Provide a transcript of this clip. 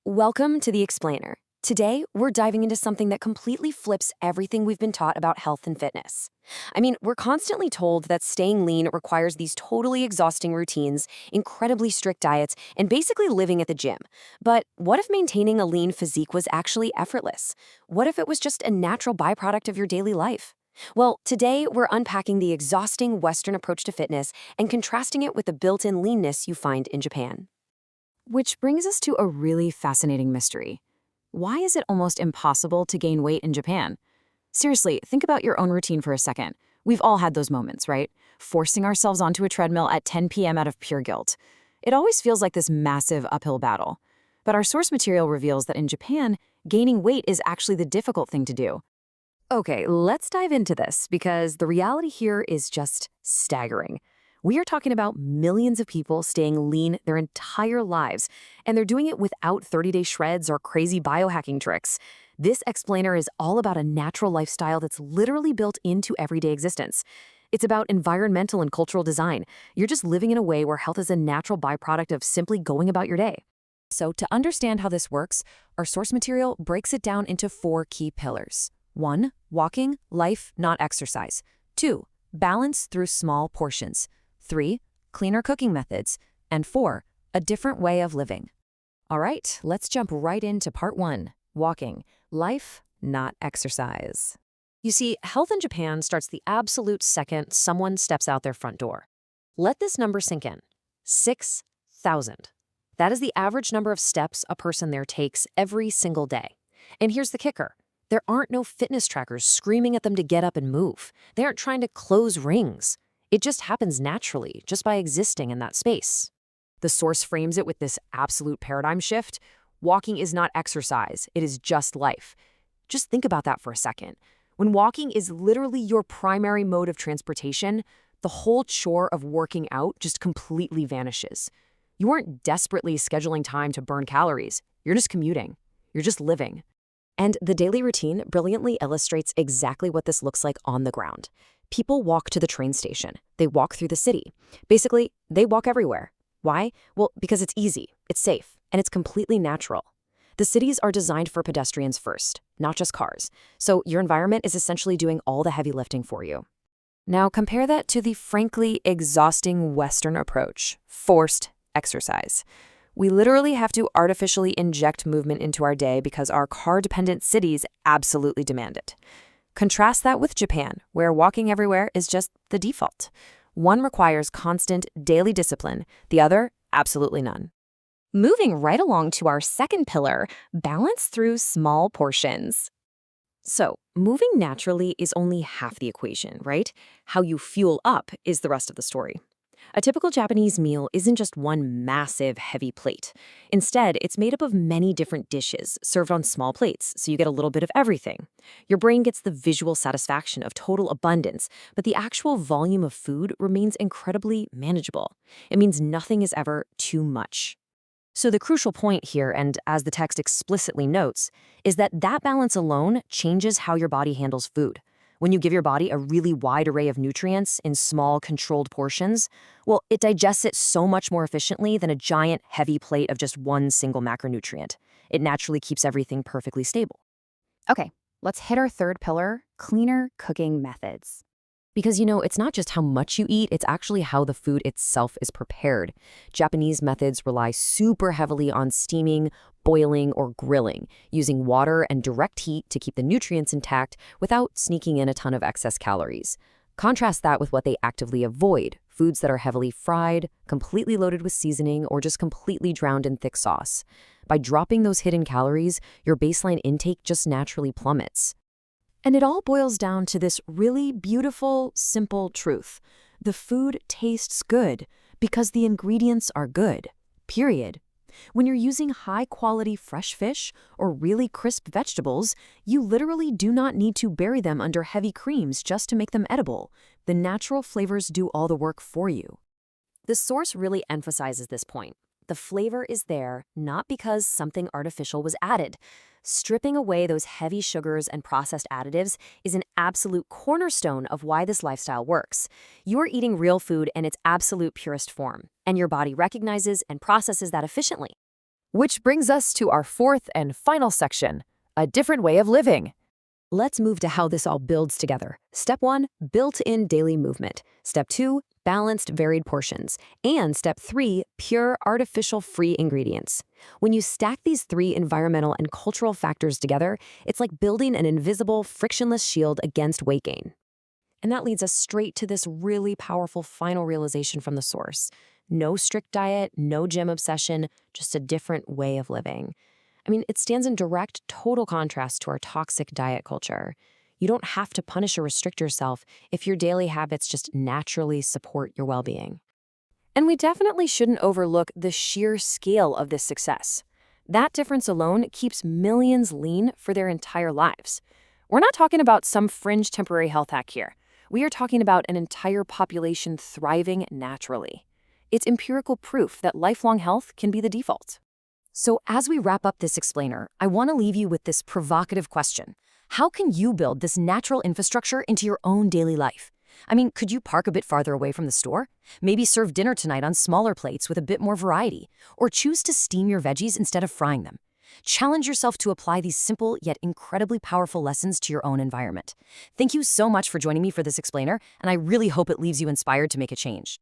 Welcome to The Explainer. Today, we're diving into something that completely flips everything we've been taught about health and fitness. We're constantly told that staying lean requires these totally exhausting routines, incredibly strict diets, and basically living at the gym. But what if maintaining a lean physique was actually effortless? What if it was just a natural byproduct of your daily life? Well, today we're unpacking the exhausting Western approach to fitness and contrasting it with the built-in leanness you find in Japan. Which brings us to a really fascinating mystery. Why is it almost impossible to gain weight in Japan? Seriously, think about your own routine for a second. We've all had those moments, right? Forcing ourselves onto a treadmill at 10 p.m. out of pure guilt. It always feels like this massive uphill battle. But our source material reveals that in Japan, gaining weight is actually the difficult thing to do. Okay, let's dive into this because the reality here is just staggering. We are talking about millions of people staying lean their entire lives, and they're doing it without 30-day shreds or crazy biohacking tricks. This explainer is all about a natural lifestyle that's literally built into everyday existence. It's about environmental and cultural design. You're just living in a way where health is a natural byproduct of simply going about your day. So to understand how this works, our source material breaks it down into 4 key pillars. 1. Walking, life, not exercise. 2. Balance through small portions. 3. Cleaner cooking methods. And 4. A different way of living. All right, let's jump right into part 1. Walking, life, not exercise. You see, health in Japan starts the absolute second someone steps out their front door. Let this number sink in. 6,000. That is the average number of steps a person there takes every single day. And here's the kicker. There aren't no fitness trackers screaming at them to get up and move. They aren't trying to close rings. It just happens naturally, just by existing in that space. The source frames it with this absolute paradigm shift. Walking is not exercise, it is just life. Just think about that for a second. When walking is literally your primary mode of transportation, the whole chore of working out just completely vanishes. You aren't desperately scheduling time to burn calories. You're just commuting. You're just living. And the daily routine brilliantly illustrates exactly what this looks like on the ground. People walk to the train station. They walk through the city. Basically, they walk everywhere. Why? Well, because it's easy, it's safe, and it's completely natural. The cities are designed for pedestrians first, not just cars. So your environment is essentially doing all the heavy lifting for you. Now compare that to the frankly exhausting Western approach, forced exercise. We literally have to artificially inject movement into our day because our car-dependent cities absolutely demand it. Contrast that with Japan, where walking everywhere is just the default. One requires constant daily discipline, the other, absolutely none. Moving right along to our second pillar, balance through small portions. So, moving naturally is only half the equation, right? How you fuel up is the rest of the story. A typical Japanese meal isn't just one massive, heavy plate. Instead, it's made up of many different dishes served on small plates, so you get a little bit of everything. Your brain gets the visual satisfaction of total abundance, but the actual volume of food remains incredibly manageable. It means nothing is ever too much. So the crucial point here, and as the text explicitly notes, is that balance alone changes how your body handles food. When you give your body a really wide array of nutrients in small, controlled portions, well, it digests it so much more efficiently than a giant, heavy plate of just one single macronutrient. It naturally keeps everything perfectly stable. Okay, let's hit our third pillar, cleaner cooking methods. Because, it's not just how much you eat, it's actually how the food itself is prepared. Japanese methods rely super heavily on steaming, boiling, or grilling, using water and direct heat to keep the nutrients intact without sneaking in a ton of excess calories. Contrast that with what they actively avoid, foods that are heavily fried, completely loaded with seasoning, or just completely drowned in thick sauce. By dropping those hidden calories, your baseline intake just naturally plummets. And it all boils down to this really beautiful, simple truth. The food tastes good because the ingredients are good, period. When you're using high-quality fresh fish or really crisp vegetables, you literally do not need to bury them under heavy creams just to make them edible. The natural flavors do all the work for you. The source really emphasizes this point. The flavor is there not because something artificial was added. Stripping away those heavy sugars and processed additives is an absolute cornerstone of why this lifestyle works. You're eating real food in its absolute purest form, and your body recognizes and processes that efficiently. Which brings us to our fourth and final section, a different way of living. Let's move to how this all builds together. Step 1, built-in daily movement. Step 2, balanced, varied portions. And step 3, pure, artificial-free ingredients. When you stack these 3 environmental and cultural factors together, it's like building an invisible, frictionless shield against weight gain. And that leads us straight to this really powerful final realization from the source. No strict diet, no gym obsession, just a different way of living. I mean, it stands in direct, total contrast to our toxic diet culture. You don't have to punish or restrict yourself if your daily habits just naturally support your well-being. And we definitely shouldn't overlook the sheer scale of this success. That difference alone keeps millions lean for their entire lives. We're not talking about some fringe temporary health hack here. We are talking about an entire population thriving naturally. It's empirical proof that lifelong health can be the default. So as we wrap up this explainer, I want to leave you with this provocative question. How can you build this natural infrastructure into your own daily life? I mean, could you park a bit farther away from the store? Maybe serve dinner tonight on smaller plates with a bit more variety? Or choose to steam your veggies instead of frying them? Challenge yourself to apply these simple yet incredibly powerful lessons to your own environment. Thank you so much for joining me for this explainer, and I really hope it leaves you inspired to make a change.